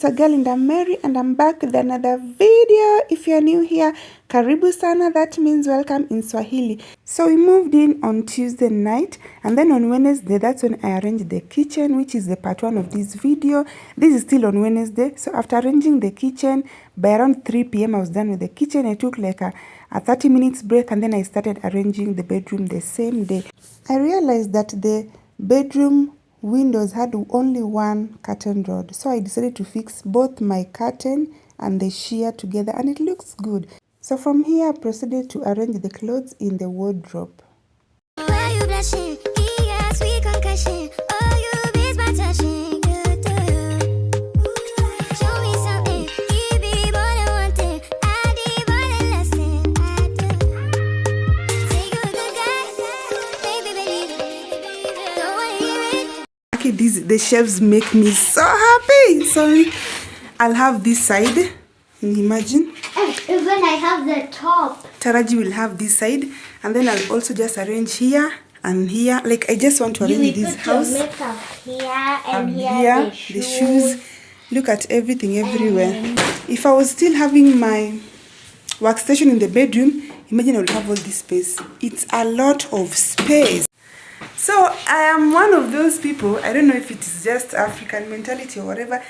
it's a girl and I'm Mary and I'm back with another video. If you're new here, karibu sana, that means welcome in Swahili. So we moved in on Tuesday night and then on Wednesday, that's when I arranged the kitchen, which is the part 1 of this video. This is still on Wednesday. So after arranging the kitchen, by around 3 p.m. I was done with the kitchen. I took like a 30 minutes break and then I started arranging the bedroom the same day. I realized that the bedroom windows had only one curtain rod, so I decided to fix both my curtain and the sheer together and it looks good. So from here I proceeded to arrange the clothes in the wardrobe. The shelves make me so happy. Sorry, I'll have this side. Can you imagine? Even I have the top. Taraji will have this side, and then I'll also just arrange here and here. Like I just want to arrange this house. You put your makeup here and here the shoes. Look at everything everywhere. If I was still having my workstation in the bedroom, imagine I would have all this space. It's a lot of space. So I am one of those people, I don't know if it is just African mentality or whatever.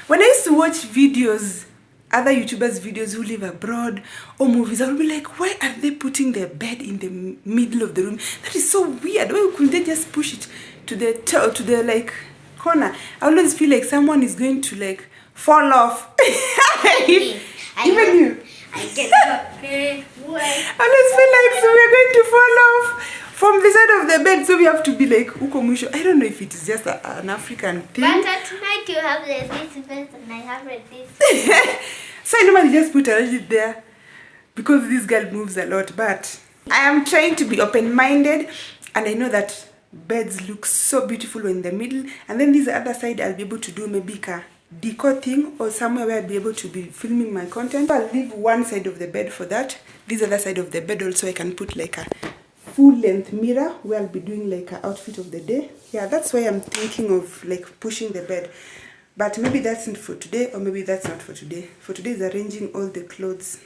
When I used to watch videos, other YouTubers videos who live abroad or movies, I would be like, why are they putting their bed in the middle of the room? That is so weird. Why couldn't they just push it to the like corner? I always feel like someone is going to like fall off. Even you. I get I always feel like so we're going to fall off from the side of the bed, so we have to be like uko mwisho. I don't know if it is just an African thing. But tonight you have this vest and I have this. So I normally just put it there because this girl moves a lot. But I am trying to be open-minded, and I know that beds look so beautiful in the middle. And then this other side, I'll be able to do maybe a decor thing or somewhere where I'll be able to be filming my content. So I'll leave one side of the bed for that. This other side of the bed also I can put like a full-length mirror where I'll be doing like an outfit of the day. Yeah, that's why I'm thinking of like pushing the bed. But maybe that's not for today, or maybe that's not for today. For today is arranging all the clothes.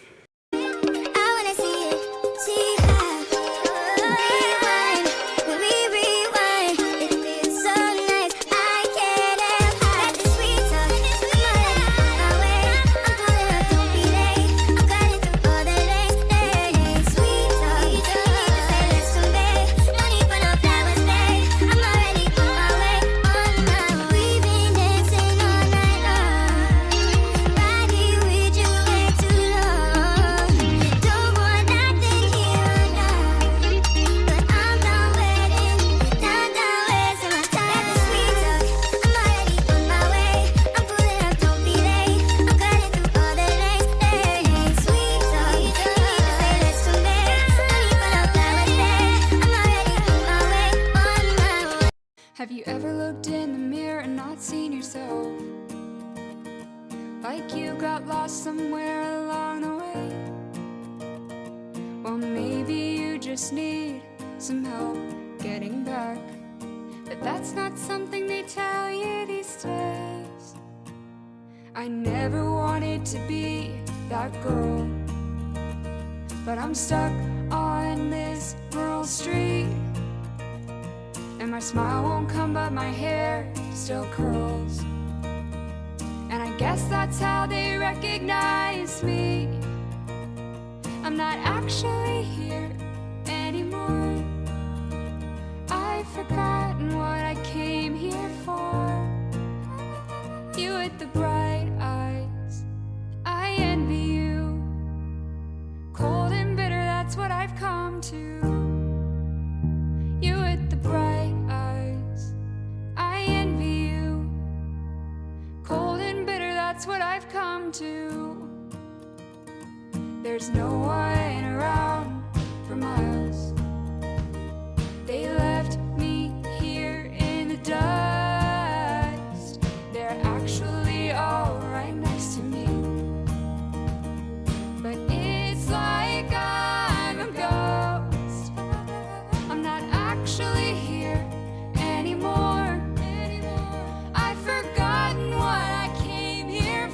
Have you ever looked in the mirror and not seen yourself? Like you got lost somewhere along the way? Well, maybe you just need some help getting back. But that's not something they tell you these days. I never wanted to be that girl, but I'm stuck on this rural street. And my smile won't come, but my hair still curls. And I guess that's how they recognize me. I'm not actually here anymore. I've forgotten what I came here for. You with the bright eyes, I envy you. Cold and bitter, that's what I've come to. You with the bright eyes, I envy you. Cold and bitter, that's what I've come to. There's no one around for miles. They left me here in the dust. They're actually all right next to me. But it's like I'm a ghost. I'm not actually here anymore. I've forgotten what I came here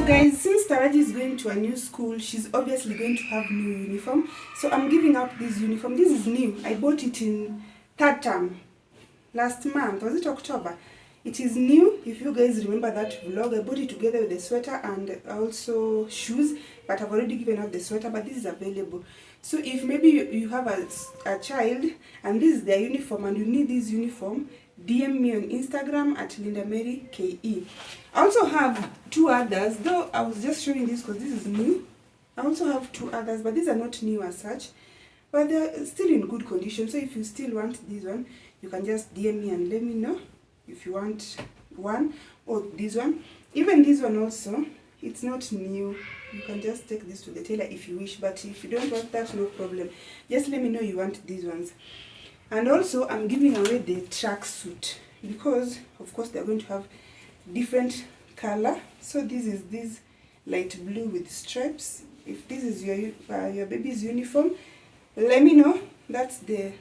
guys, since Taraji is going to a new school, she's obviously going to have new uniform. So I'm giving out this uniform. This is new. I bought it in third term last month. Was it October? It is new. If you guys remember that vlog, I bought it together with the sweater and also shoes. But I've already given out the sweater, but this is available. So if maybe you have a child and this is their uniform and you need this uniform, DM me on Instagram at LindaMaryKE. I also have two others, though I was just showing this because this is new. I also have two others, but these are not new as such, but they're still in good condition. So if you still want this one, you can just DM me and let me know if you want one or this one. Even this one also, it's not new. You can just take this to the tailor if you wish, but if you don't want that, no problem. Just let me know you want these ones. And also I'm giving away the tracksuit because of course they're going to have different color. So this is this light blue with stripes. If this is your baby's uniform, let me know. That's the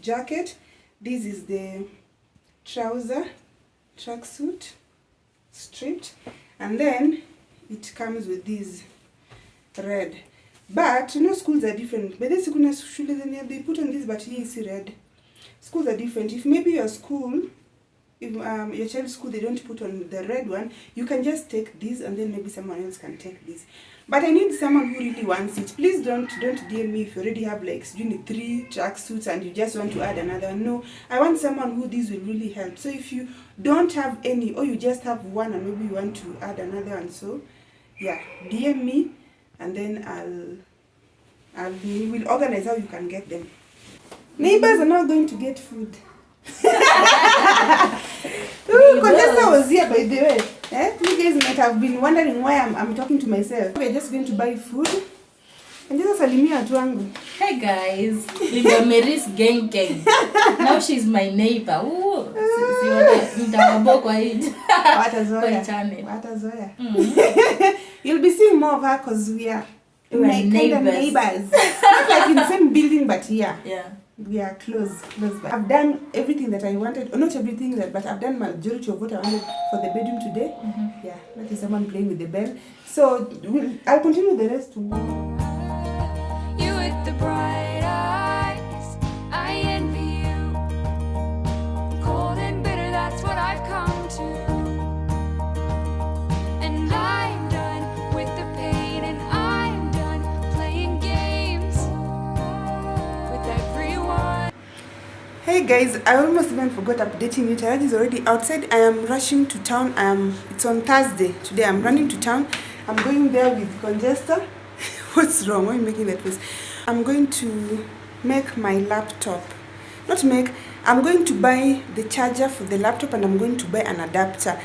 jacket. This is the trouser, tracksuit, stripped, and then it comes with this red. But you know, schools are different. But this they put on this, but here is red. Schools are different. If maybe your school, if your child's school, they don't put on the red one, you can just take this and then maybe someone else can take this. But I need someone who really wants it. Please don't DM me if you already have like 3 tracksuits and you just want to add another. No, I want someone who this will really help. So if you don't have any or you just have one and maybe you want to add another, and so yeah, DM me and then we will organize how you can get them. Neighbors are not going to get food. Contessa was here, by the way. You guys might have been wondering why I'm talking to myself. We're just going to buy food. And just salimia watu wangu. Hey guys, Linda Mary's gang. Now she's my neighbor. Ooh, mtawabokwa hii. Watazoea. You'll be seeing more of her because we are neighbors. Not like in the same building, but yeah. We are close by. I've done everything that I wanted, or not everything, but I've done majority of what I wanted for the bedroom today. Yeah, that is someone playing with the bell. So I'll continue the rest tomorrow. You with the bright eyes, I envy you. Cold and bitter, that's what I've come to. And I'm done with the pain, and I'm done playing games with everyone. Hey guys, I almost even forgot updating you. Taraji is already outside. I am rushing to town. It's on Thursday. Today I'm running to town. I'm going there with Congesta. What's wrong? Why are you making that face? I'm going to make my laptop. I'm going to buy the charger for the laptop and I'm going to buy an adapter.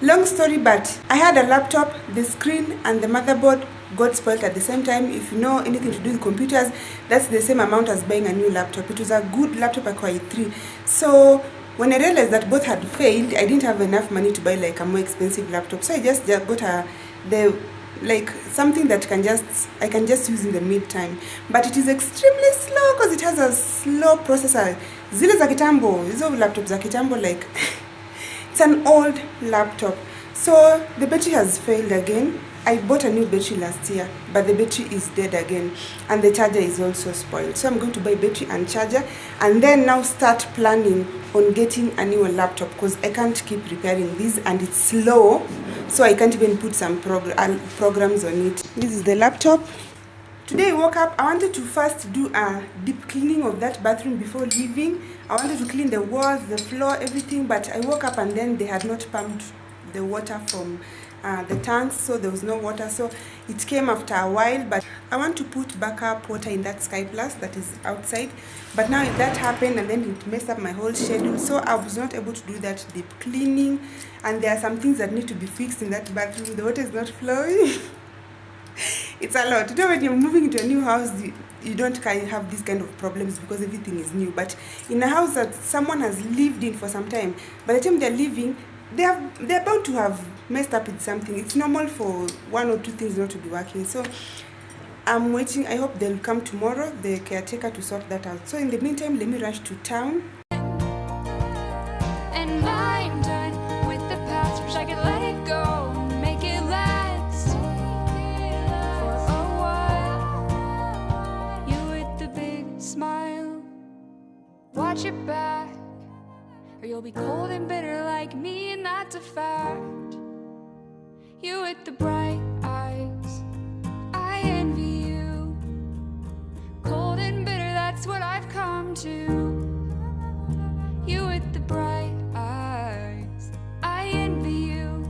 Long story, but I had a laptop, the screen and the motherboard got spoiled at the same time. If you know anything to do with computers, that's the same amount as buying a new laptop. It was a good laptop, a Core i3. So when I realized that both had failed, I didn't have enough money to buy like a more expensive laptop. So I just got something that I can just use in the meantime. But it is extremely slow because it has a slow processor. Zile za kitambo, hizo laptops za kitambo, like it's an old laptop. So the battery has failed again. I bought a new battery last year, but the battery is dead again, and the charger is also spoiled. So I'm going to buy battery and charger, and then now start planning on getting a new laptop because I can't keep repairing this, and it's slow, so I can't even put some programs on it. This is the laptop. Today I woke up. I wanted to first do a deep cleaning of that bathroom before leaving. I wanted to clean the walls, the floor, everything, but I woke up and then they had not pumped the water from the tanks, so there was no water, so it came after a while. But I want to put backup water in that Sky Plus that is outside, but now that happened and then it messed up my whole schedule, so I was not able to do that deep cleaning, and there are some things that need to be fixed in that bathroom. The water is not flowing. It's a lot. You know, when you're moving into a new house, you don't have these kind of problems because everything is new. But in a house that someone has lived in for some time, by the time they're leaving, they're about to have messed up with something. It's normal for 1 or 2 things not to be working. So I'm waiting. I hope they'll come tomorrow, the caretaker, to sort that out. So in the meantime, let me rush to town. And I'm done with the past. want you back, or you'll be cold and bitter like me, and that's a fact. You with the bright eyes, I envy you. Cold and bitter, that's what I've come to. You with the bright eyes, I envy you.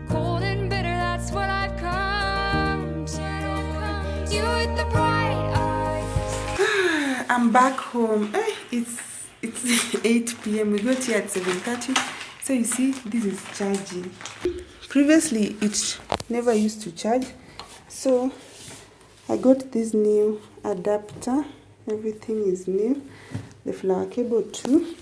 Cold and bitter, that's what I've come to. You with the bright eyes. I'm back home. It's 8 p.m. We got here at 7:30. So you see, this is charging. Previously, it never used to charge. So I got this new adapter. Everything is new. The flower cable too.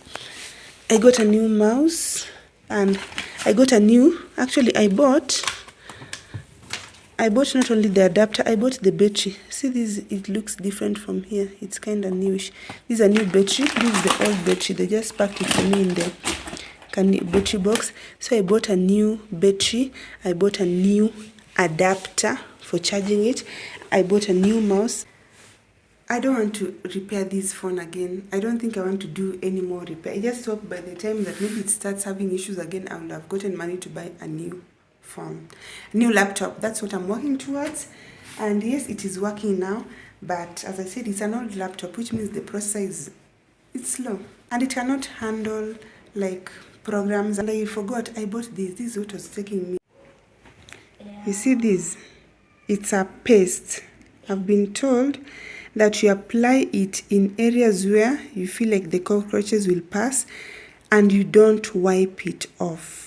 I got a new mouse, and I got a new, actually I bought not only the adapter, I bought the battery. See this, it looks different from here. It's kind of newish. This is a new battery. This is the old battery. They just packed it for me in the battery box. So I bought a new battery. I bought a new adapter for charging it. I bought a new mouse. I don't want to repair this phone again. I don't think I want to do any more repair. I just hope by the time that maybe it starts having issues again, I will have gotten money to buy a new phone, a new laptop. That's what I'm working towards. And yes, it is working now. But as I said, it's an old laptop, which means the processor it's slow. And it cannot handle like programs. And I forgot, I bought this. This is what was taking me. You see this? It's a paste. I've been told that you apply it in areas where you feel like the cockroaches will pass, and you don't wipe it off.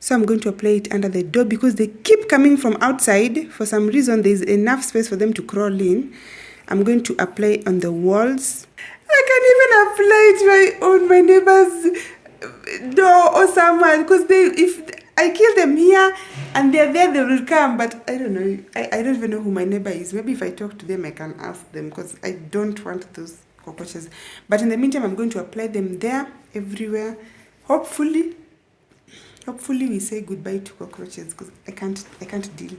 So I'm going to apply it under the door because they keep coming from outside. For some reason, there's enough space for them to crawl in. I'm going to apply it on the walls. I can even apply it on my neighbor's door or someone, because if I kill them here and they're there, they will come. But I don't know. I don't even know who my neighbor is. Maybe if I talk to them, I can ask them, because I don't want those cockroaches. But in the meantime, I'm going to apply them there, everywhere. Hopefully we say goodbye to cockroaches, because I can't deal.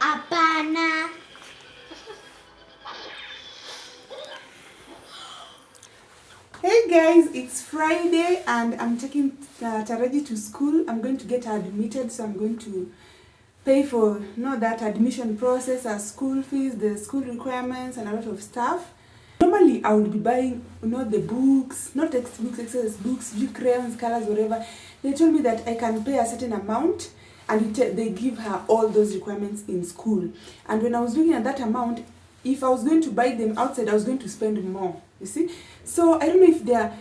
Apana. Hey guys, it's Friday and I'm taking Taraji to school. I'm going to get her admitted, so I'm going to pay for that admission process, her school fees, the school requirements, and a lot of stuff. Normally, I would be buying the books, not textbooks, exercise books, crayons, colors, whatever. They told me that I can pay a certain amount, and they give her all those requirements in school. And when I was looking at that amount, if I was going to buy them outside, I was going to spend more, you see. So I don't know if they are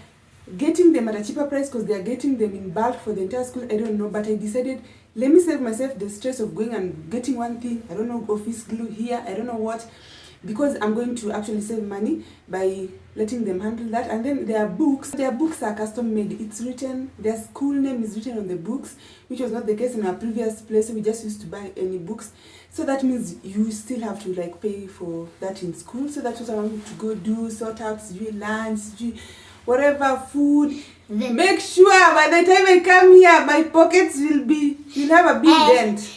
getting them at a cheaper price because they are getting them in bulk for the entire school. I don't know, but I decided, let me save myself the stress of going and getting one thing. I don't know, office glue here, I don't know what, because I'm going to actually save money by letting them handle that. And then their books are custom made. It's written, their school name is written on the books, which was not the case in our previous place. We just used to buy any books. So that means you still have to pay for that in school. So that's what I want to go do, sort out lunch, whatever food. Make sure by the time I come here, my pockets will have a big dent.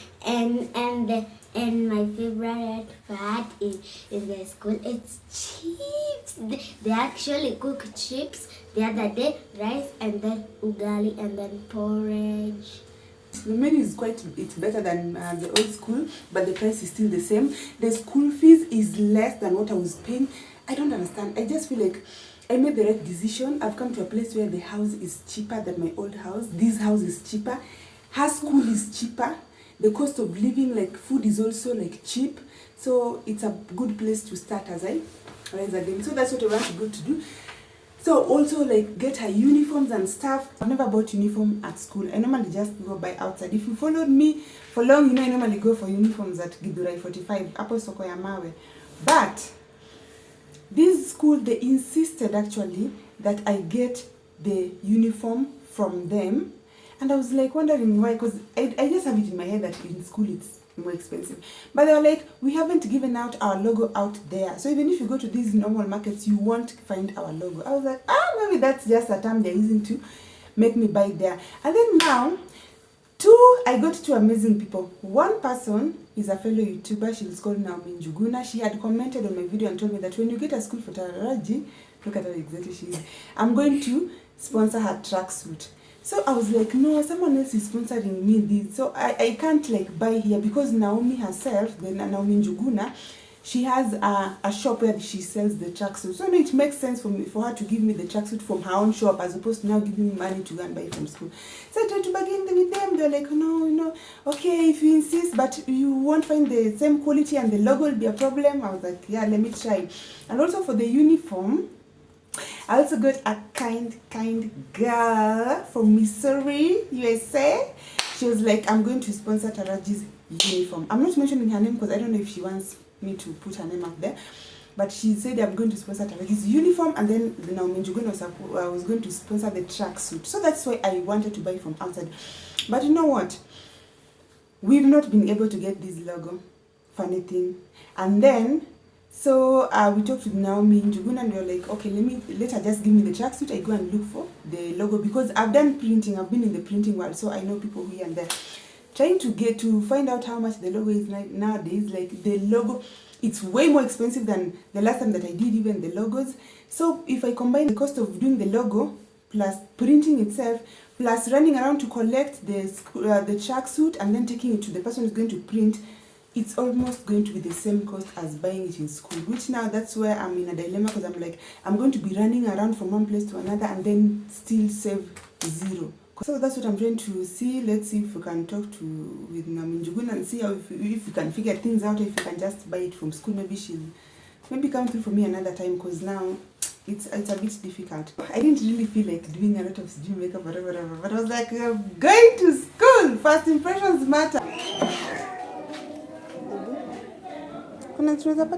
And my favorite part is in the school, it's chips. They actually cook chips the other day, rice and then ugali and then porridge. The menu is it's better than the old school, but the price is still the same. The school fees is less than what I was paying. I don't understand. I just feel like I made the right decision. I've come to a place where the house is cheaper than my old house. This house is cheaper. Her school is cheaper. The cost of living, food is also cheap. So it's a good place to start as I rise again. So that's what I want to go to do. So also get her uniforms and stuff. I've never bought uniform at school. I normally just go buy outside. If you followed me for long, I normally go for uniforms at Githurai 45, Apo Soko ya Mawe. But this school, they insisted actually that I get the uniform from them. And I was wondering why, because I just have it in my head that in school it's more expensive. But they were we haven't given out our logo out there. So even if you go to these normal markets, you won't find our logo. I was maybe that's just a term they're using to make me buy there. And then now, Two, I got two amazing people. One person is a fellow YouTuber. She was called Naomi Njuguna. She had commented on my video and told me that when you get a school for Taraji, look at how exactly she is, I'm going to sponsor her tracksuit. So I was like, no, someone else is sponsoring me this. So I can't like buy here because Naomi herself, the Naomi Njuguna, she has a shop where she sells the tracksuit. So it makes sense for her to give me the tracksuit from her own shop as opposed to now giving me money to go and buy it from school. So I tried to bargain with them. They're like, no, okay, if you insist, but you won't find the same quality and the logo will be a problem. I was like, yeah, let me try. And also for the uniform, I also got a kind girl from Missouri, USA. She was like, I'm going to sponsor Taraji's uniform. I'm not mentioning her name because I don't know if she wants me to put her name up there, but she said I'm going to sponsor Taraji's uniform, and then the Naomi Njuguna was going to sponsor the tracksuit. So that's why I wanted to buy from outside. But you know what? We've not been able to get this logo. Funny thing. And then so we talked to Naomi Njuguna and we were like, okay, let her just give me the tracksuit. I go and look for the logo because I've done printing. I've been in the printing world, so I know people here and there. Trying to find out how much the logo is like nowadays. Like the logo, it's way more expensive than the last time that I did even the logos. So if I combine the cost of doing the logo plus printing itself plus running around to collect the tracksuit and then taking it to the person who's going to print, it's almost going to be the same cost as buying it in school, which now that's where I'm in a dilemma because I'm like, I'm going to be running around from one place to another and then still save zero. So that's what I'm trying to see. Let's see if we can talk with Naomi Njuguna and see how if we can figure things out, if we can just buy it from school. Maybe she'll come through for me another time because now it's a bit difficult. I didn't really feel like doing a lot of sijui makeup or whatever, but I was like, going to school, first impressions matter.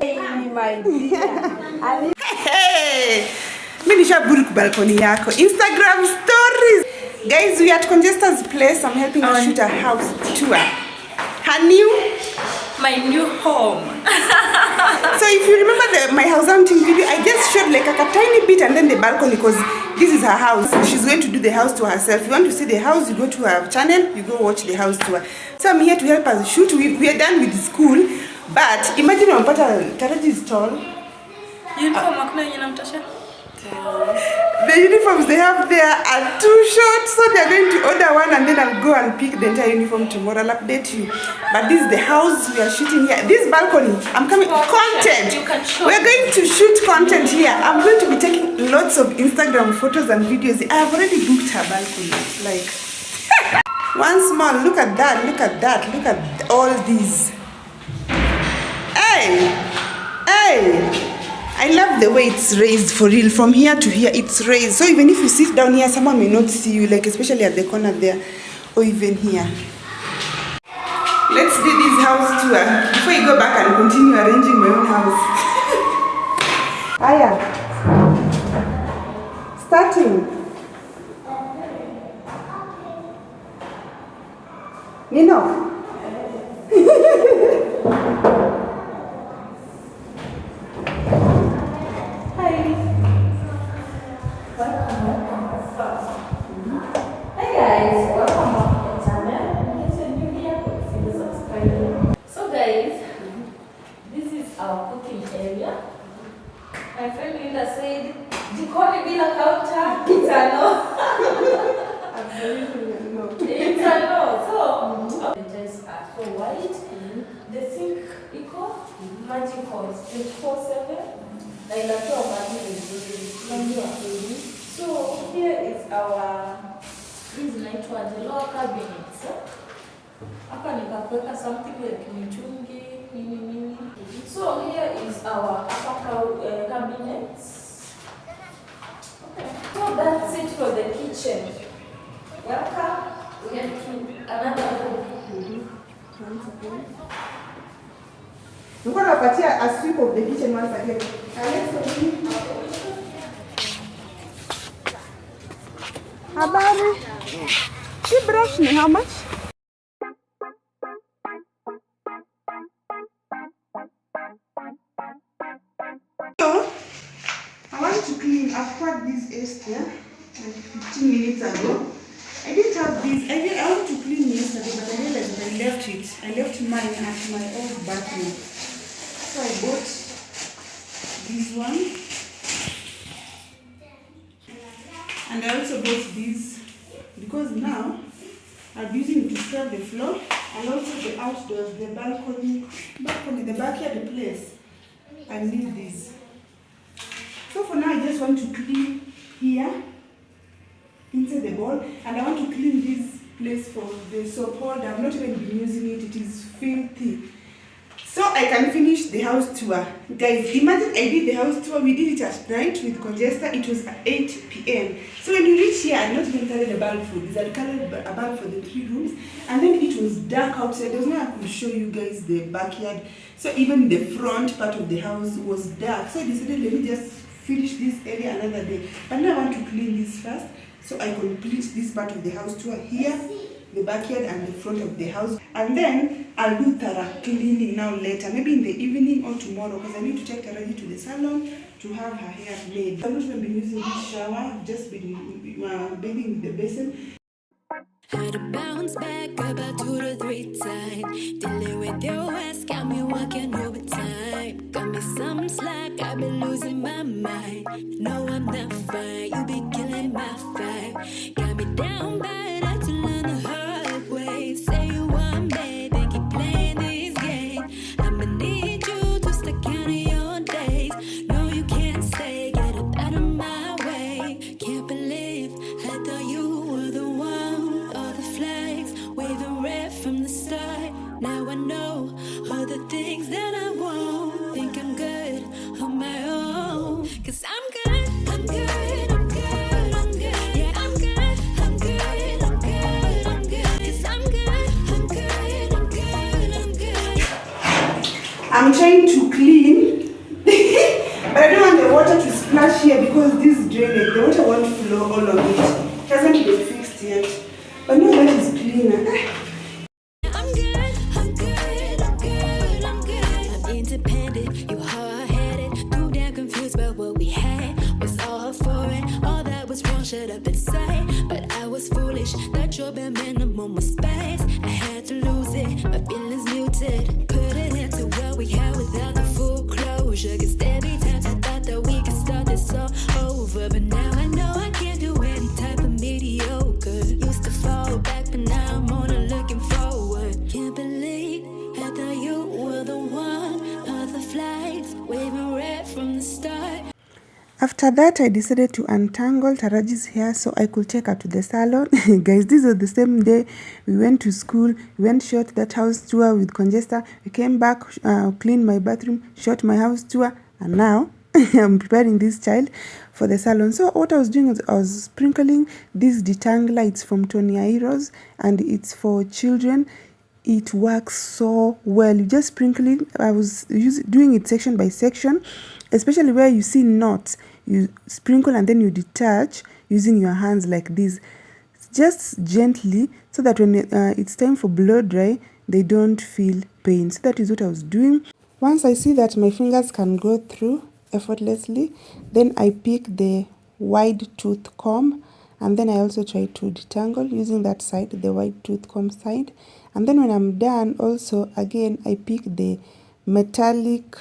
Hey, mimi nishaburuku balcony yako. Instagram stories. Guys, we are at Conjester's place. I'm helping her shoot a house tour. My new home. So if you remember my house hunting video, I just showed like a tiny bit and then the balcony because this is her house. She's going to do the house tour herself. If you want to see the house, you go to her channel, you go watch the house tour. So I'm here to help us shoot. We are done with school, but imagine Taraji is tall. The uniforms they have there are too short, so they're going to order one and then I'll go and pick the entire uniform tomorrow. I'll update you. But this is the house we are shooting here. This balcony, I'm coming content. We're going to shoot content here. I'm going to be taking lots of Instagram photos and videos. I have already booked her balcony. Like one small, look at that, look at all these. Hey! I love the way it's raised for real. From here to here, it's raised. So even if you sit down here, someone may not see you, like especially at the corner there, or even here. Let's do this house tour before you go back and continue arranging my own house. Aya. Starting. Nino. My friend Linda said, "Jikoni bila counter, it's a no." Absolutely no. It's a no. So the tiles are so white. The sink equal magical 24/7. Like that's how magic. So here is our the lower cabinets. Hapa nikakuweka something like mitungi nini. So here is our upper cabinets. Okay. So that's it for the kitchen. Welcome. We get to another room. We're going to patia a sweep of the kitchen once again. Let's continue. Habari. She brush me how much? So, I want to clean. I've cut this Esther like 15 minutes ago. I didn't have this. I wanted to clean yesterday. left it. I left mine at my old bathroom. So I bought this one. And I also bought these because now I'm using it to scrub the floor and also the outdoors, the balcony, the backyard place. I need these. So for now I just want to clean here inside the bowl, and I want to clean this place for the soap holder. I've not even been using it. It is filthy. So I can finish the house tour. Guys, imagine I did the house tour. We did it at night with congester. It was at 8 p.m. So when you reach here, I not even carried a bulb for this. I carried a bulb for the 3 rooms. And then it was dark outside. There was no way I could show you guys the backyard. So even the front part of the house was dark. So I decided, let me just finish this area another day. But now I want to clean this first. So I complete this part of the house tour here, the backyard and the front of the house. And then I'll do thorough cleaning now later, maybe in the evening or tomorrow, because I need to take Taraji to the salon to have her hair made. I've not even been using this shower. I've just been bathing with the basin. Had to bounce back about 2 to 3 times. Dealing with your ass got me working overtime. Got me some slack, I've been losing my mind. No, I'm not fine, you be killing my vibe. Got me down bad, I had to learn the hard way. Say you want me, then keep playing these games. I'ma need you to start counting your days. No, you can't stay, get up out of my way. Can't believe I thought you were the one. All the flags waving red from the start. Now I know all the things that I won't. Think I'm good on my own. Cause I'm good, I'm good, I'm good, I'm good. Yeah, I'm good, I'm good, I'm good, I'm good. Cause I'm good, I'm good, I'm good, I'm good. I'm trying to clean, but I don't want the water to splash here because this drainage, the water won't flow all of it. It hasn't been fixed yet. But no, that is cleaner. I'm good, I'm good, I'm good, I'm good. I'm independent, you hard-headed. Too damn confused about what we had. Was all for it, all that was wrong shut up inside. But I was foolish, that your bare minimum was space. I had to lose it, my feelings muted. Put it into what we had without the full closure. Cause there be times I thought that we could start this all over. But now I know I can't do any type of mediocre. Used to fall back, but now I'm on it looking forward. Can't believe I thought you were the one. All the flags waving red from the start. After that, I decided to untangle Taraji's hair so I could take her to the salon. Guys, this was the same day we went to school. We went shot that house tour with congester. We came back, cleaned my bathroom, shot my house tour, and now I'm preparing this child for the salon. So what I was doing was I was sprinkling these detangler. It's from Tony Airos and it's for children. It works so well. You just sprinkle it. I was doing it section by section, especially where you see knots. You sprinkle and then you detach using your hands like this, just gently, so that when it's time for blow dry, they don't feel pain. So that is what I was doing. Once I see that my fingers can go through effortlessly, then I pick the wide tooth comb, and then I also try to detangle using that side, the wide tooth comb side. And then when I'm done, also again I pick the metallic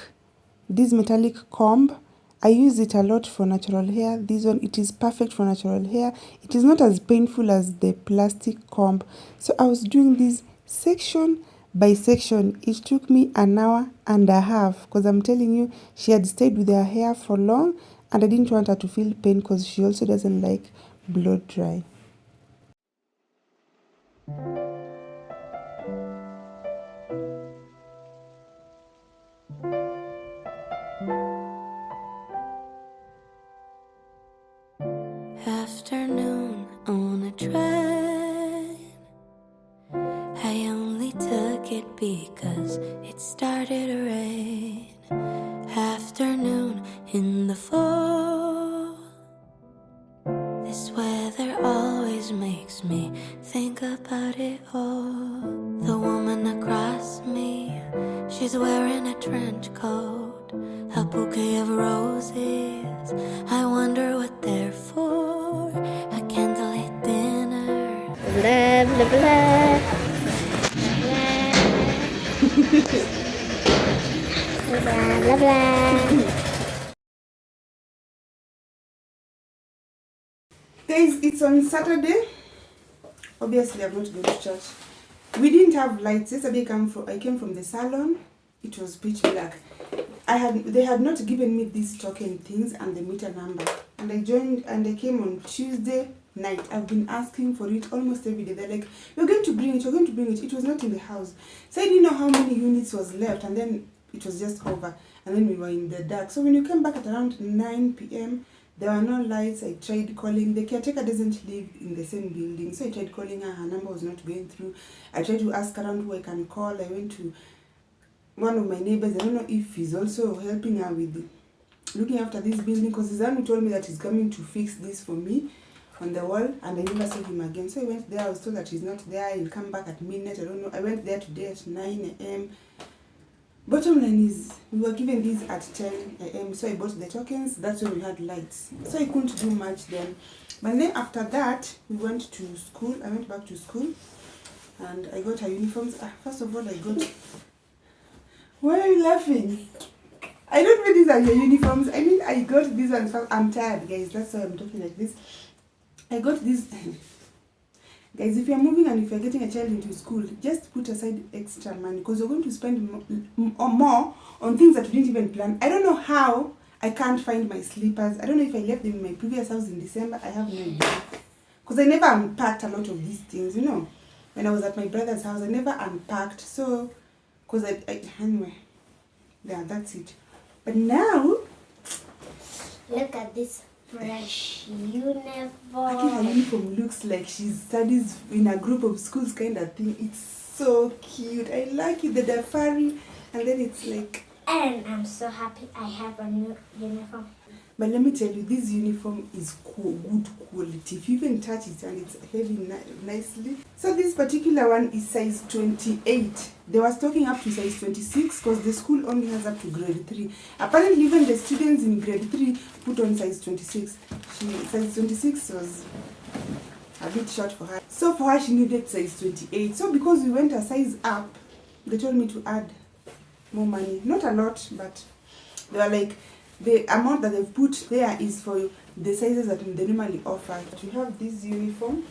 comb. I use it a lot for natural hair. This one, it is perfect for natural hair. It is not as painful as the plastic comb. So I was doing this section by section. It took me an hour and a half because I'm telling you, she had stayed with her hair for long and I didn't want her to feel pain because she also doesn't like blow dry. Afternoon on a train. I only took it because it started to rain. Afternoon in the fall. This weather always makes me think about it all. The woman across me, she's wearing a trench coat, a bouquet of roses. I wonder what they're for. A candlelit dinner. Blah, blah, blah. Blah. Blah, blah, blah. Guys, it's on Saturday. Obviously, I'm not going to church. We didn't have lights. Yesterday I came from the salon. It was pitch black. They had not given me these token things and the meter number. And I joined and I came on Tuesday night. I've been asking for it almost every day. They're like, you're going to bring it, you're going to bring it. It was not in the house. So I didn't know how many units was left, and then it was just over. And then we were in the dark. So when you came back at around 9 p.m., there were no lights. I tried calling. The caretaker doesn't live in the same building. So I tried calling her. Her number was not going through. I tried to ask around who I can call. I went to one of my neighbors. I don't know if he's also helping her with looking after this building, because his son told me that he's coming to fix this for me on the wall, and I never saw him again. So I went there. I was told that he's not there. He'll come back at midnight. I don't know. I went there today at 9 a.m. Bottom line is, we were given these at 10 a.m. So I bought the tokens. That's when we had lights. So I couldn't do much then. But then after that, we went to school. I went back to school and I got our uniforms. First of all, I got... Why are you laughing? I don't mean these are your uniforms. I mean, I got these ones. I'm tired, guys. That's why I'm talking like this. I got these... Guys, if you're moving and if you're getting a child into school, just put aside extra money, because you're going to spend more on things that you didn't even plan. I don't know how I can't find my slippers. I don't know if I left them in my previous house in December. I have no idea. Because I never unpacked a lot of these things, you know. When I was at my brother's house, I never unpacked. So, because anyway, yeah, that's it. But now, Look at this fresh uniform. actually her uniform looks like she studies in a group of schools kind of thing. It's so cute. I like it, the dafari, and then it's like... And I'm so happy I have a new uniform. But let me tell you, this uniform is good quality. If you even touch it and it's heavy nicely. So this particular one is size 28. They were stocking up to size 26 because the school only has up to grade 3. Apparently even the students in grade 3 put on size 26. Size 26 was a bit short for her. So for her she needed size 28. So because we went a size up, they told me to add more money. Not a lot, but they were like, the amount that they've put there is for the sizes that they normally offer. But you have this uniform.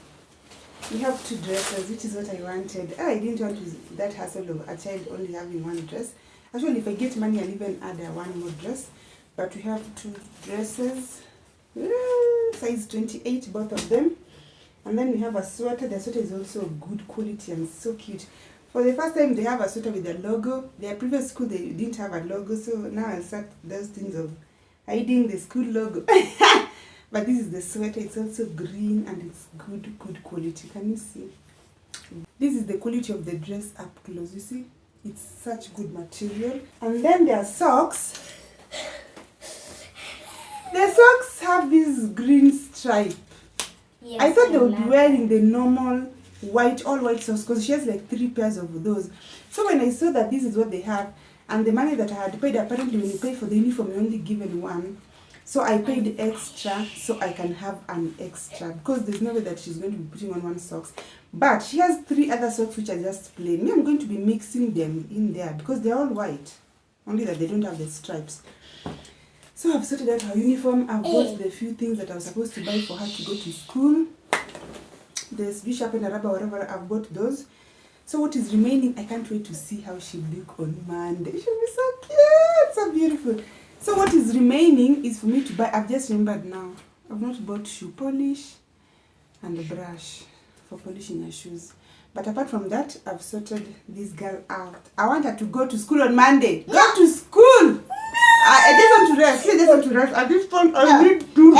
You have 2 dresses, which is what I wanted. I didn't want that hassle of a child only having 1 dress. Actually, if I get money, I'll even add 1 more dress. But we have 2 dresses, size 28, both of them. And then we have a sweater. The sweater is also good quality and so cute. For the first time, they have a sweater with a logo. Their previous school, they didn't have a logo. So now I start those things of hiding the school logo. But this is the sweater. It's also green and it's good quality. Can you see? This is the quality of the dress up close. You see? It's such good material. And then their socks. The socks have this green stripe. Yes, I thought they would be love wearing the normal all white socks, because she has like 3 pairs of those. So when I saw that this is what they have, and the money that I had paid, apparently when you pay for the uniform you're only given 1, so I paid extra so I can have an extra, because there's no way that she's going to be putting on 1 socks. But she has 3 other socks which are just plain. Me, I'm going to be mixing them in there because they're all white, only that they don't have the stripes. So I've sorted out her uniform. I've bought the few things that I was supposed to buy for her to go to school. There's bishop and a rubber, whatever. I've bought those. So what is remaining, I can't wait to see how she'll look on Monday. She'll be so cute, so beautiful. So what is remaining is for me to buy. I've just remembered now, I've not bought shoe polish and a brush for polishing her shoes. But apart from that, I've sorted this girl out. I want her to go to school on Monday. Go to school! I just want to rest. I just want to rest. At this point, I need to...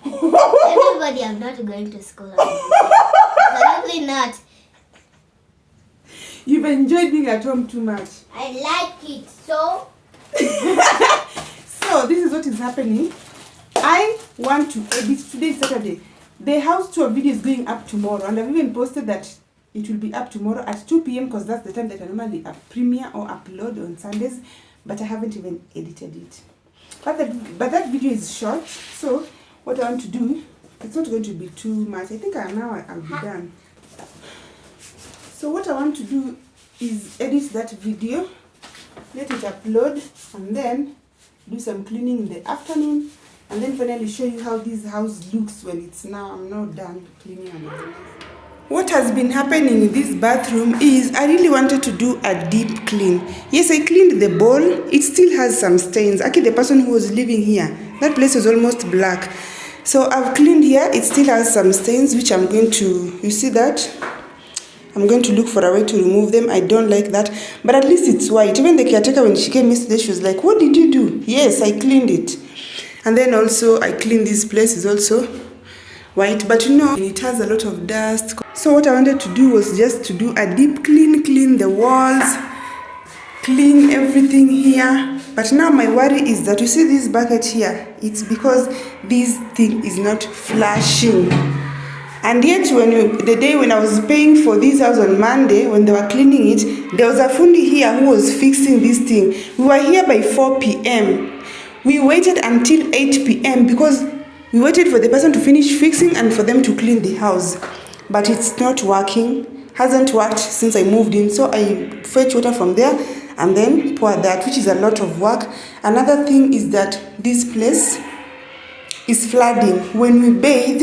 Everybody, I'm not going to school. Absolutely not. You've enjoyed being at home too much. I like it so. So this is what is happening. I want to edit. Today is Saturday. The house tour video is going up tomorrow, and I've even posted that it will be up tomorrow at 2 p.m. because that's the time that I normally premiere or upload on Sundays. But I haven't even edited it. But that video is short. So what I want to do, it's not going to be too much. I think I'll be done. So what I want to do is edit that video let it upload, and then do some cleaning in the afternoon, and then finally show you how this house looks when I'm now done cleaning and organizing. What has been happening in this bathroom is I really wanted to do a deep clean. Yes, I cleaned the bowl. It still has some stains. Actually, the person who was living here, that place was almost black. So I've cleaned here. It still has some stains, which I'm going to, you see that? I'm going to look for a way to remove them. I don't like that. But at least it's white. Even the caretaker, when she came yesterday, she was like, what did you do? Yes, I cleaned it. And then also, I cleaned this place is also white. But you know, it has a lot of dust. So what I wanted to do was just to do a deep clean the walls, clean everything here. But now my worry is that you see this bucket here, it's because this thing is not flashing. And yet the day when I was paying for this house on Monday, when they were cleaning it, there was a fundi here who was fixing this thing. We were here by 4 p.m. We waited until 8 p.m. because we waited for the person to finish fixing and for them to clean the house. But it's not working, hasn't worked since I moved in. So I fetch water from there and then pour that, which is a lot of work. Another thing is that this place is flooding. When we bathe,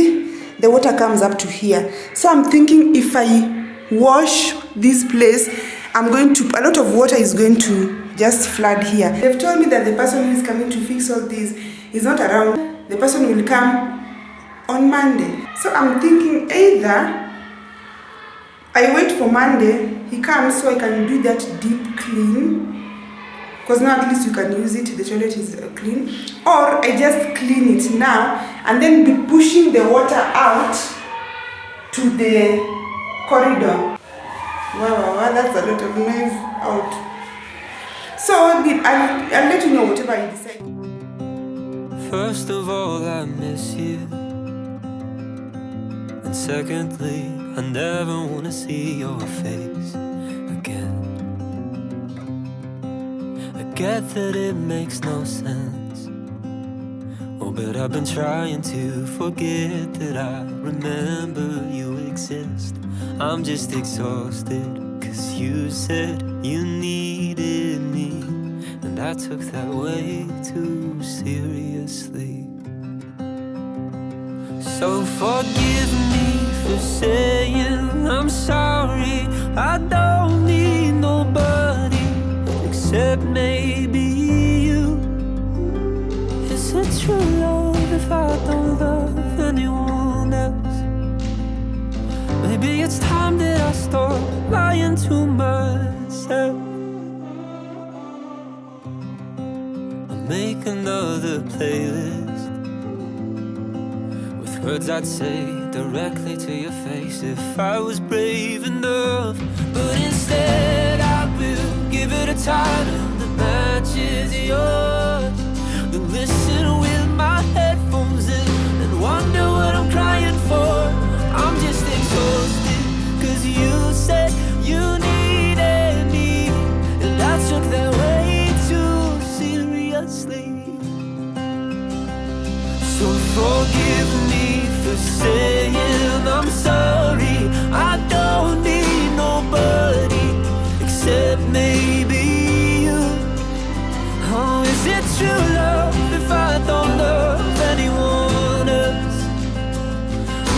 the water comes up to here. So I'm thinking if I wash this place, a lot of water is going to just flood here. They've told me that the person who is coming to fix all this is not around. The person will come on Monday. So I'm thinking either I wait for Monday, he comes so I can do that deep clean, because now at least you can use it, the toilet is clean, or I just clean it now and then be pushing the water out to the corridor. Wow, that's a lot of noise out. So I'll let you know whatever I decide. First of all, I miss you, and secondly, I never wanna see your face again. I get that it makes no sense, oh, but I've been trying to forget that I remember you exist. I'm just exhausted, 'cause you said you needed me, and I took that way too seriously. So forgive me for saying I'm sorry. I don't need nobody except maybe you. Is it true love if I don't love anyone else? Maybe it's time that I stop lying to myself. I'll make another playlist with words I'd say directly to your face if I was brave enough. But instead I will give it a title that matches yours. Then listen with my headphones in and wonder what I'm crying for. I'm just exhausted, 'cause you said you needed me, and I took that way too seriously. So forgive me for saying I'm sorry. I don't need nobody except maybe you. Oh, is it true love if I don't love anyone else?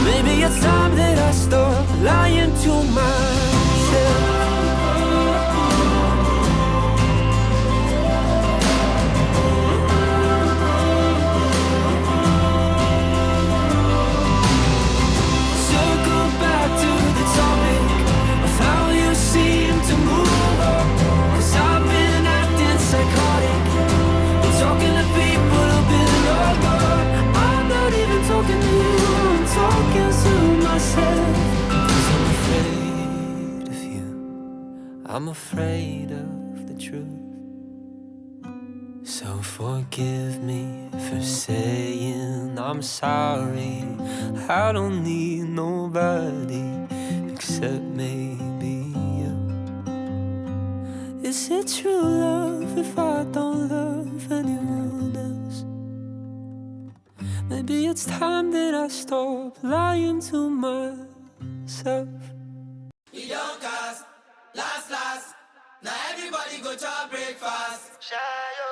Maybe it's time that I stop lying to myself. I'm afraid of the truth. So forgive me for saying I'm sorry. I don't need nobody except maybe you. Is it true love if I don't love anyone else? Maybe it's time that I stop lying to myself. We don't cause last, now everybody everybody go to breakfast. Shayo.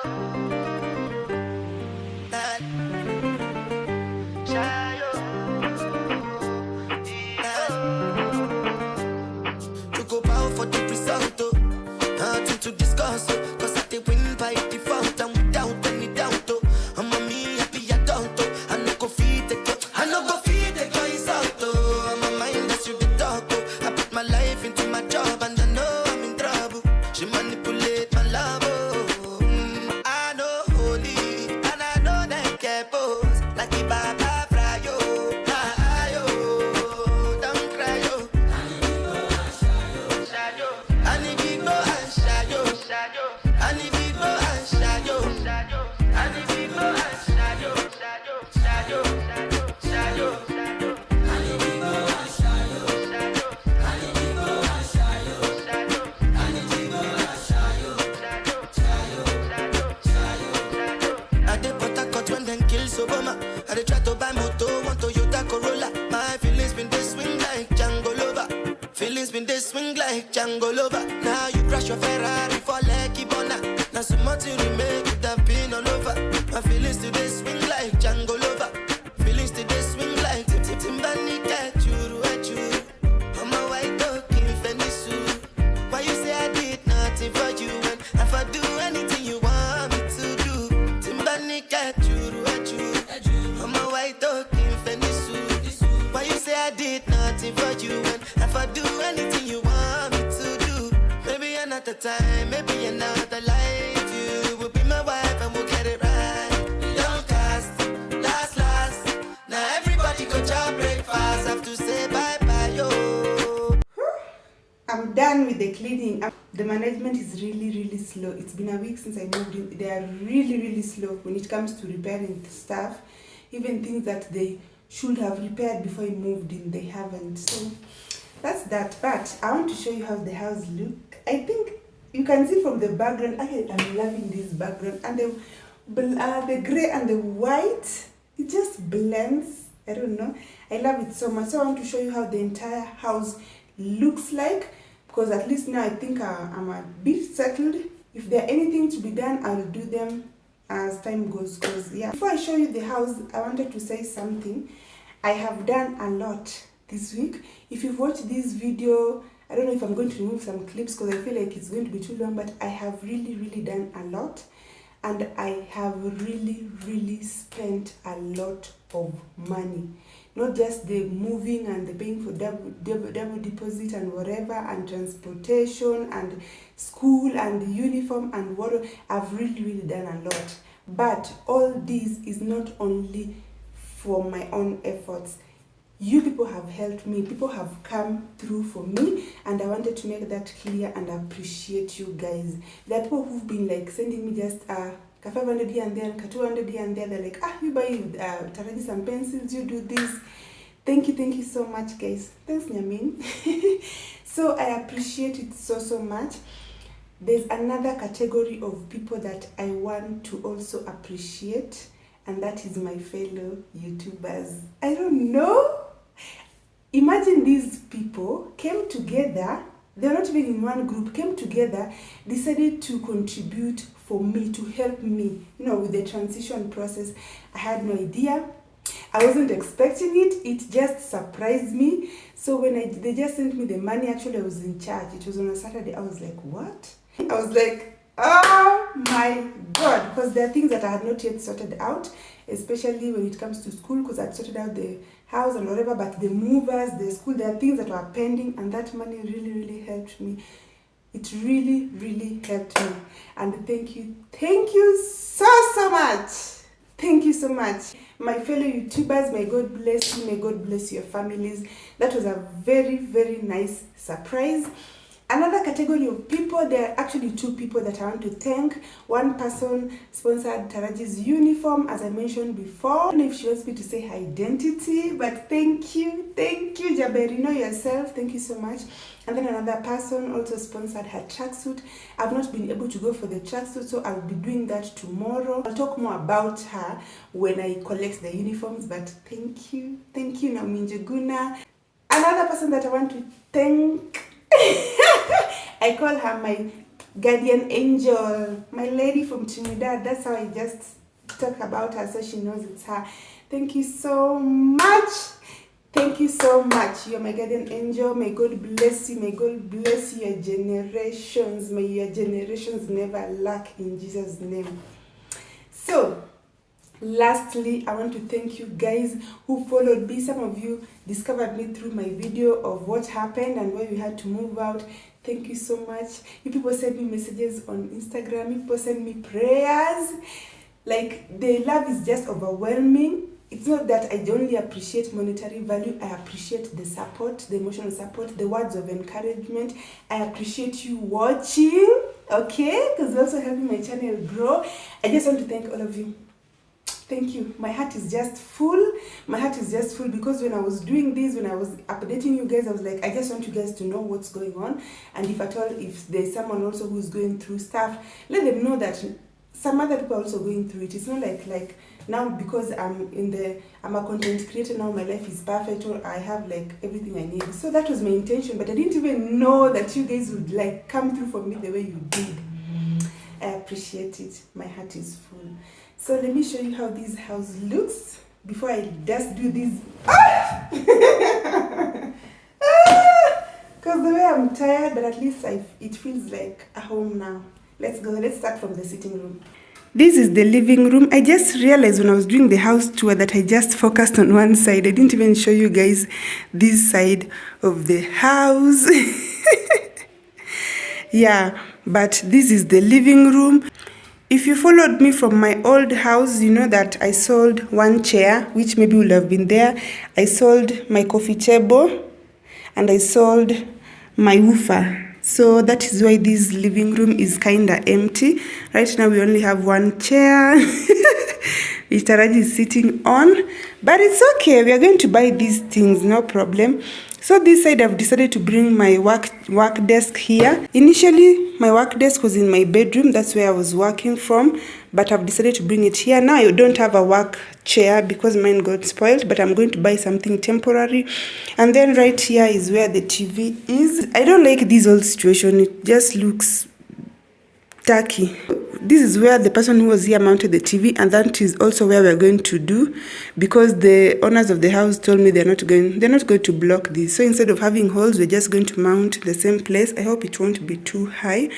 Shayo. To go bow for the result, oh. Nothing to discuss, oh. Cause I did win by default and without any doubt, oh. I'm a me happy adult, oh. I no go feed the girl, I no go feed the girls out, oh. I'm a mindless you the dog, oh. I put my life into my job and I know I'm in trouble. She manipulate my love, oh. I know holy and I know that get pose like the Baba Frayo. Ayo, don't cry, oh. And if we go and shadow, and if we go and shadow, and if we go and shadow, shadow, shadow, and if we go and shadow, and if we go and shadow, and if we go and shadow. I dey put a cut when them kill Obama. I dey try to buy moto, want Toyota Corolla. My feelings been they swing like Django Lover. Feelings been they swing like Django Lover. Now you crash your Ferrari for Lucky Bona. Now so much you remake it have been all over. My feelings today swing like Django Lover. Feelings today swing like Timbani cat churu achuru. I'm a white dog in Venice. Why you say I did nothing for you when if I do anything you want me to do? Timbani cat churu achuru. I'm a white dog in Venice. Why you say I did nothing for you when if I do anything you want me to do? Maybe another time, maybe another life. You will be my wife and we'll get it right. Don't cast, last. Now everybody go to breakfast. Have to say bye, yo. I'm done with the cleaning. The management is really slow. It's been a week since I moved in. They are really slow when it comes to repairing stuff. Even things that they should have repaired before I moved in, they haven't. So that's that. But I want to show you how the house look. I think you can see from the background. I'm loving this background, and the gray and the white, it just blends. I don't know. I love it so much. So I want to show you how the entire house looks like, because at least now I think I'm a bit settled. If there are anything to be done, I'll do them as time goes. Because yeah, before I show you the house, I wanted to say something. I have done a lot this week. If you've watched this video, I don't know if I'm going to remove some clips because I feel like it's going to be too long, but I have really done a lot, and I have really spent a lot of money. Not just the moving and the paying for double deposit and whatever, and transportation and school and the uniform and whatever. I've really done a lot. But all this is not only for my own efforts. You people have helped me. People have come through for me, and I wanted to make that clear and appreciate you guys. There are people who've been like sending me just a 500 here and there, 200 here and there. They're like, you buy Taraji some pencils, you do this. Thank you so much, guys. Thanks, Nyamin. So I appreciate it so much. There's another category of people that I want to also appreciate, and that is my fellow YouTubers. I don't know. Imagine these people came together. They're not even in one group, came together, decided to contribute for me, to help me, with the transition process. I had no idea. I wasn't expecting it. It just surprised me. So when they just sent me the money, actually I was in charge. It was on a Saturday. I was like, what? I was like, oh my God, because there are things that I had not yet sorted out, especially when it comes to school, because I'd sorted out the house and whatever, but the movers, the school, there are things that were pending, and that money really helped me. It really helped me. And thank you so much. Thank you so much. My fellow YouTubers, may God bless you, may God bless your families. That was a very nice surprise. Another category of people, there are actually two people that I want to thank. One person sponsored Taraji's uniform, as I mentioned before. I don't know if she wants me to say her identity, but thank you, Jaberino yourself, thank you so much. And then another person also sponsored her tracksuit. I've not been able to go for the tracksuit, so I'll be doing that tomorrow. I'll talk more about her when I collect the uniforms, but thank you, Naminje Guna. Another person that I want to thank, I call her my guardian angel, my lady from Trinidad. That's how I just talk about her so she knows it's her. Thank you so much. Thank you so much. You're my guardian angel. May God bless you. May God bless your generations. May your generations never lack in Jesus' name. So, lastly, I want to thank you guys who followed me. Some of you discovered me through my video of what happened and why we had to move out. Thank you so much. You people send me messages on Instagram. You people send me prayers. Like, the love is just overwhelming. It's not that I only appreciate monetary value. I appreciate the support, the emotional support, the words of encouragement. I appreciate you watching, okay? Because you're also helping my channel grow. I just want to thank all of you. Thank you. My heart is just full. My heart is just full because when I was doing this, when I was updating you guys, I was like, I just want you guys to know what's going on. And if at all, if there's someone also who's going through stuff, let them know that some other people are also going through it. It's not like now because I'm a content creator now, my life is perfect or I have like everything I need. So that was my intention, but I didn't even know that you guys would like come through for me the way you did. I appreciate it. My heart is full. So let me show you how this house looks before I just do this. Because the way I'm tired, but at least it feels like a home now. Let's go. Let's start from the sitting room. This is the living room. I just realized when I was doing the house tour that I just focused on one side. I didn't even show you guys this side of the house. Yeah, but this is the living room. If you followed me from my old house, you know that I sold one chair, which maybe will have been there. I sold my coffee table and I sold my woofer. So that is why this living room is kind of empty. Right now we only have one chair which Taraji is sitting on. But it's okay. We are going to buy these things, no problem. So this side I've decided to bring my work desk here. Initially my work desk was in my bedroom. That's where I was working from. But I've decided to bring it here. Now I don't have a work chair because mine got spoiled. But I'm going to buy something temporary. And then right here is where the TV is. I don't like this old situation. It just looks tacky. This is where the person who was here mounted the TV, and that is also where we're going to do, because the owners of the house told me they're not going to block this. So instead of having holes, we're just going to mount the same place. I hope it won't be too high.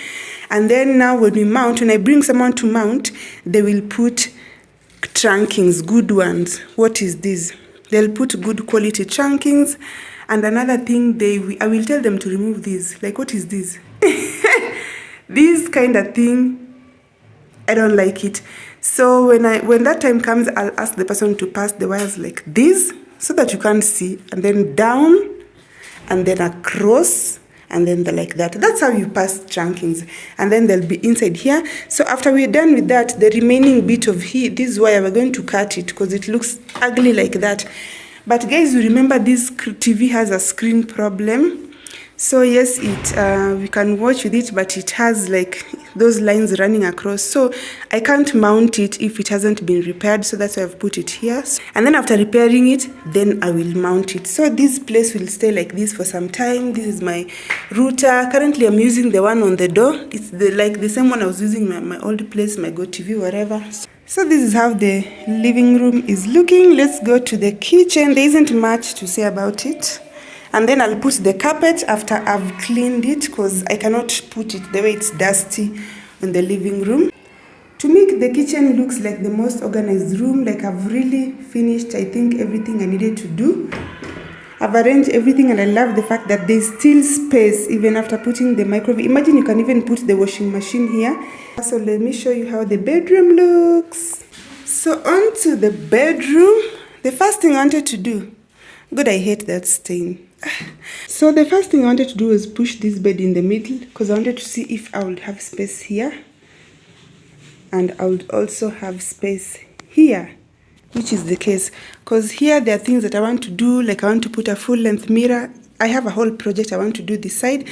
And then now when I bring someone to mount, they will put trunkings, good ones. What is this? They'll put good quality trunkings. And another thing, I will tell them to remove this. Like, what is this? This kind of thing, I don't like it. So when that time comes, I'll ask the person to pass the wires like this so that you can't see, and then down and then across and then like that. That's how you pass trunkings, and then they'll be inside here. So after we're done with that, the remaining bit of this wire, we're going to cut it because it looks ugly like that. But guys, you remember this TV has a screen problem. So yes, we can watch with it, but it has like those lines running across. So I can't mount it if it hasn't been repaired. So that's why I've put it here. And then after repairing it, then I will mount it. So this place will stay like this for some time. This is my router. Currently, I'm using the one on the door. It's like the same one I was using my old place, my Go TV, whatever. So this is how the living room is looking. Let's go to the kitchen. There isn't much to say about it. And then I'll put the carpet after I've cleaned it, because I cannot put it the way it's dusty in the living room. To make the kitchen looks like the most organized room, like I've really finished, I think, everything I needed to do. I've arranged everything, and I love the fact that there's still space even after putting the microwave. Imagine you can even put the washing machine here. So let me show you how the bedroom looks. So onto the bedroom. The first thing I wanted to do, God, I hate that stain. So the first thing I wanted to do was push this bed in the middle, because I wanted to see if I would have space here, and I would also have space here, which is the case, because here there are things that I want to do, like I want to put a full length mirror. I have a whole project I want to do this side,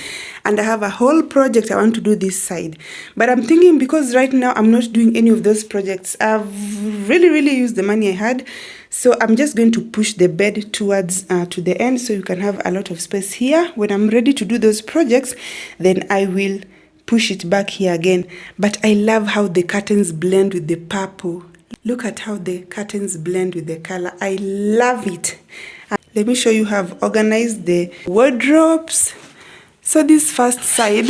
and I have a whole project I want to do this side. But I'm thinking, because right now I'm not doing any of those projects, I've really used the money I had, so I'm just going to push the bed towards to the end, so you can have a lot of space here. When I'm ready to do those projects, then I will push it back here again. But I love how the curtains blend with the purple. Look at how the curtains blend with the color. I love it. Let me show you how I've organized the wardrobes. So this first side,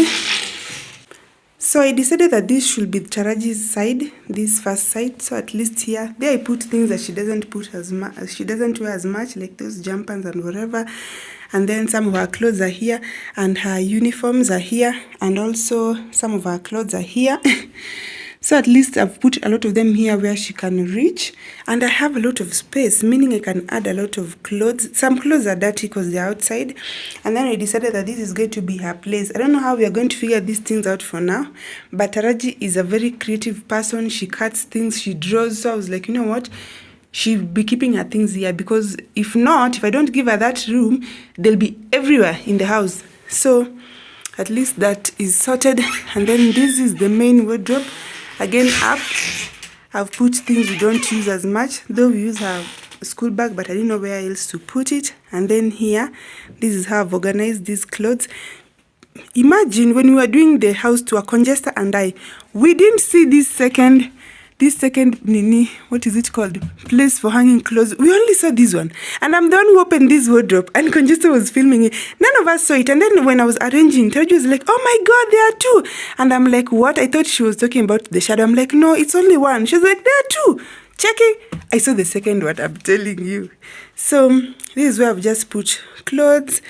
so I decided that this should be Taraji's side, this first side. So at least here, there I put things that she doesn't put as much, she doesn't wear as much, like those jumpers and whatever. And then some of her clothes are here, and her uniforms are here, and also some of her clothes are here. So at least I've put a lot of them here where she can reach, and I have a lot of space, meaning I can add a lot of clothes. Some clothes are dirty because they're outside, and then I decided that this is going to be her place. I don't know how we are going to figure these things out for now, but Taraji is a very creative person. She cuts things, she draws, so I was like, you know what? She'll be keeping her things here, because if not, if I don't give her that room, they'll be everywhere in the house. So at least that is sorted. And then this is the main wardrobe. Again, up, I've put things we don't use as much, though we use our school bag, but I didn't know where else to put it. And then here, this is how I've organized these clothes. Imagine when we were doing the house tour, Conjester and I, we didn't see this second nini, what is it called, place for hanging clothes. We only saw this one, and I'm the one who opened this wardrobe, and Conjester was filming it. None of us saw it. And then when I was arranging, Taraji was like, oh my god, there are two. And I'm like, what? I thought she was talking about the shadow. I'm like, no, it's only one. She's like, there are two. Checking, I saw the second one, I'm telling you. So this is where I've just put clothes.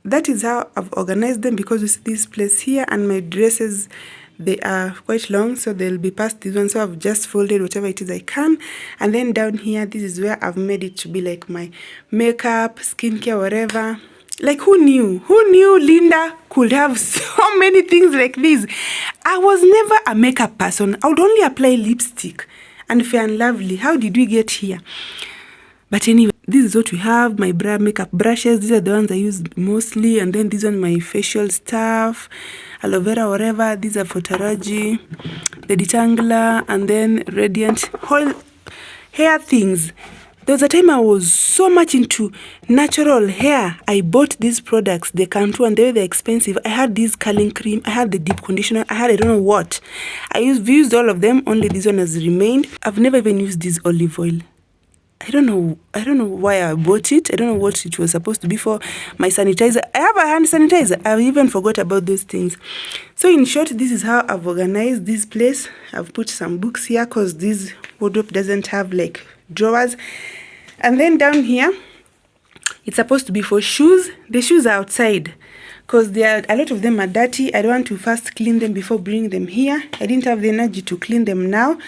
That is how I've organized them, because you see this place here, and my dresses, they are quite long, so they'll be past this one. So I've just folded whatever it is I can. And then down here, this is where I've made it to be like my makeup, skincare, whatever. Like, who knew Linda could have so many things like this? I was never a makeup person. I would only apply lipstick and Fair and Lovely. How did we get here? But anyway, this is what we have. My makeup brushes, these are the ones I use mostly. And then these are my facial stuff, aloe vera, whatever. These are for Taraji, the detangler, and then Radiant whole hair things. There was a time I was so much into natural hair. I bought these products, the Cantu, and they're expensive. I had this curling cream, I had the deep conditioner, I had I don't know what. We've used all of them, only this one has remained. I've never even used this olive oil. I don't know why I bought it. I don't know what it was supposed to be for. My sanitizer, I have a hand sanitizer. I even forgot about those things. So in short, this is how I've organized this place. I've put some books here because this wardrobe doesn't have like drawers. And then down here, it's supposed to be for shoes. The shoes are outside because a lot of them are dirty. I don't want to first clean them before bringing them here. I didn't have the energy to clean them now.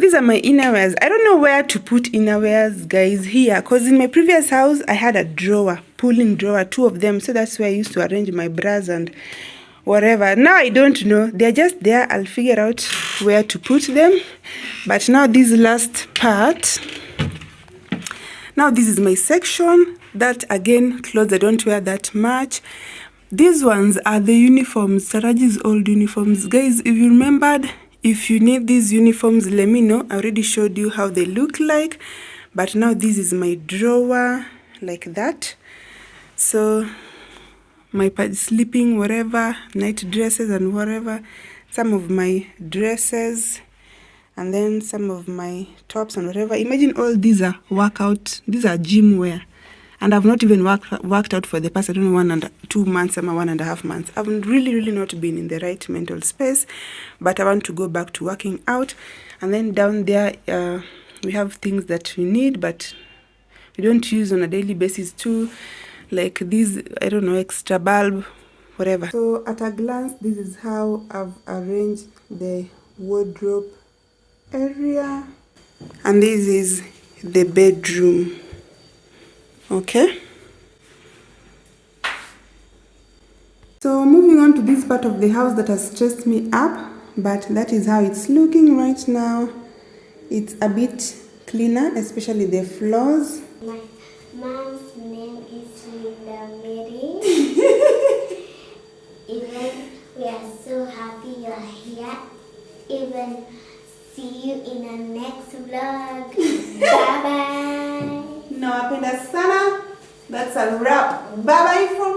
These are my innerwears. I don't know where to put innerwears, guys, here. Because in my previous house, I had a drawer, pulling drawer, 2 of them. So that's where I used to arrange my bras and whatever. Now I don't know. They're just there. I'll figure out where to put them. But now this last part. Now this is my section. That, again, clothes I don't wear that much. These ones are the uniforms. Taraji's old uniforms. Guys, if you remembered, if you need these uniforms, let me know. I already showed you how they look like. But now this is my drawer, like that. So my sleeping, whatever, night dresses and whatever. Some of my dresses. And then some of my tops and whatever. Imagine all these are workout. These are gym wear. And I've not even worked out for the past, I don't know, 2 months or 1.5 months. I've really not been in the right mental space. But I want to go back to working out. And then down there, we have things that we need, but we don't use on a daily basis too. Like these, I don't know, extra bulb, whatever. So at a glance, this is how I've arranged the wardrobe area. And this is the bedroom. Okay, so moving on to this part of the house that has stressed me up, but that is how it's looking right now. It's a bit cleaner, especially the floors. My mom's name is Linda Mary. Even we are so happy you're here. Even see you in the next vlog. Bye bye. Nawapenda sana. That's a wrap. Bye bye for